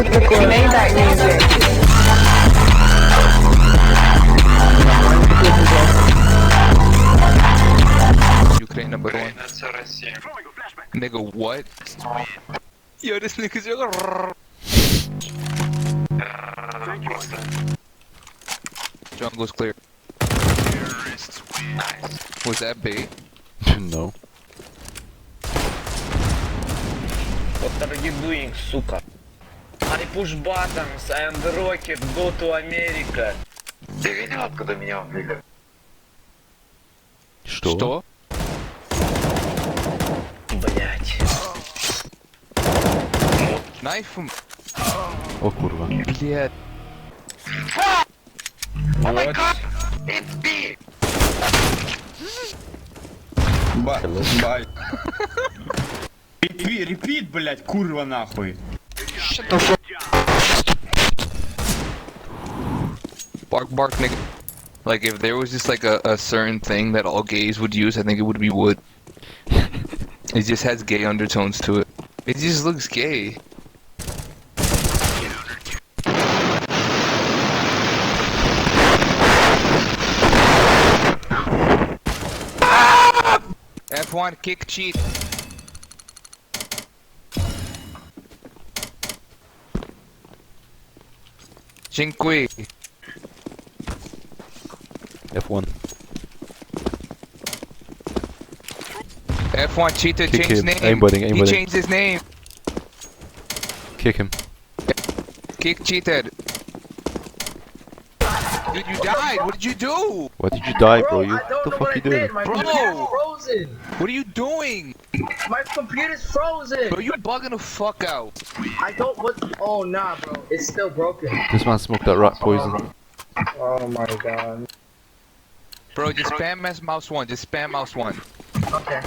Who made that music? Ukraine #1. Nigga, what? Yo, this nigga's Jungle's clear. Was that bait? No. What are you doing, сука? I push buttons, I am the rocket, go to America. Ты видел, откуда меня убили? Что? Что? Блять. Knife him. O kurwa. Блядь. Oh my god! It's me! Бай. Репит, блять, курва нахуй. Bark, bark, nigga. Like, if there was just like a certain thing that all gays would use, I think it would be wood. It just has gay undertones to it. It just looks gay. F1 kick cheat. Cinque. F1. F1 cheated, Kick changed his him. name. Aimbotting, He aimbotting. changed his name. Kick him. Kick cheated. Dude, you died. What did you do? Why did you die, bro? You I don't what the know fuck what you I doing? did. My Bro! computer's frozen. What are you doing? My computer's frozen. Bro, you bugging the fuck out. I don't. What? Oh nah, bro. It's still broken. This man smoked that rat poison. Oh my god. Bro, just spam mouse 1. Just spam mouse 1. Okay.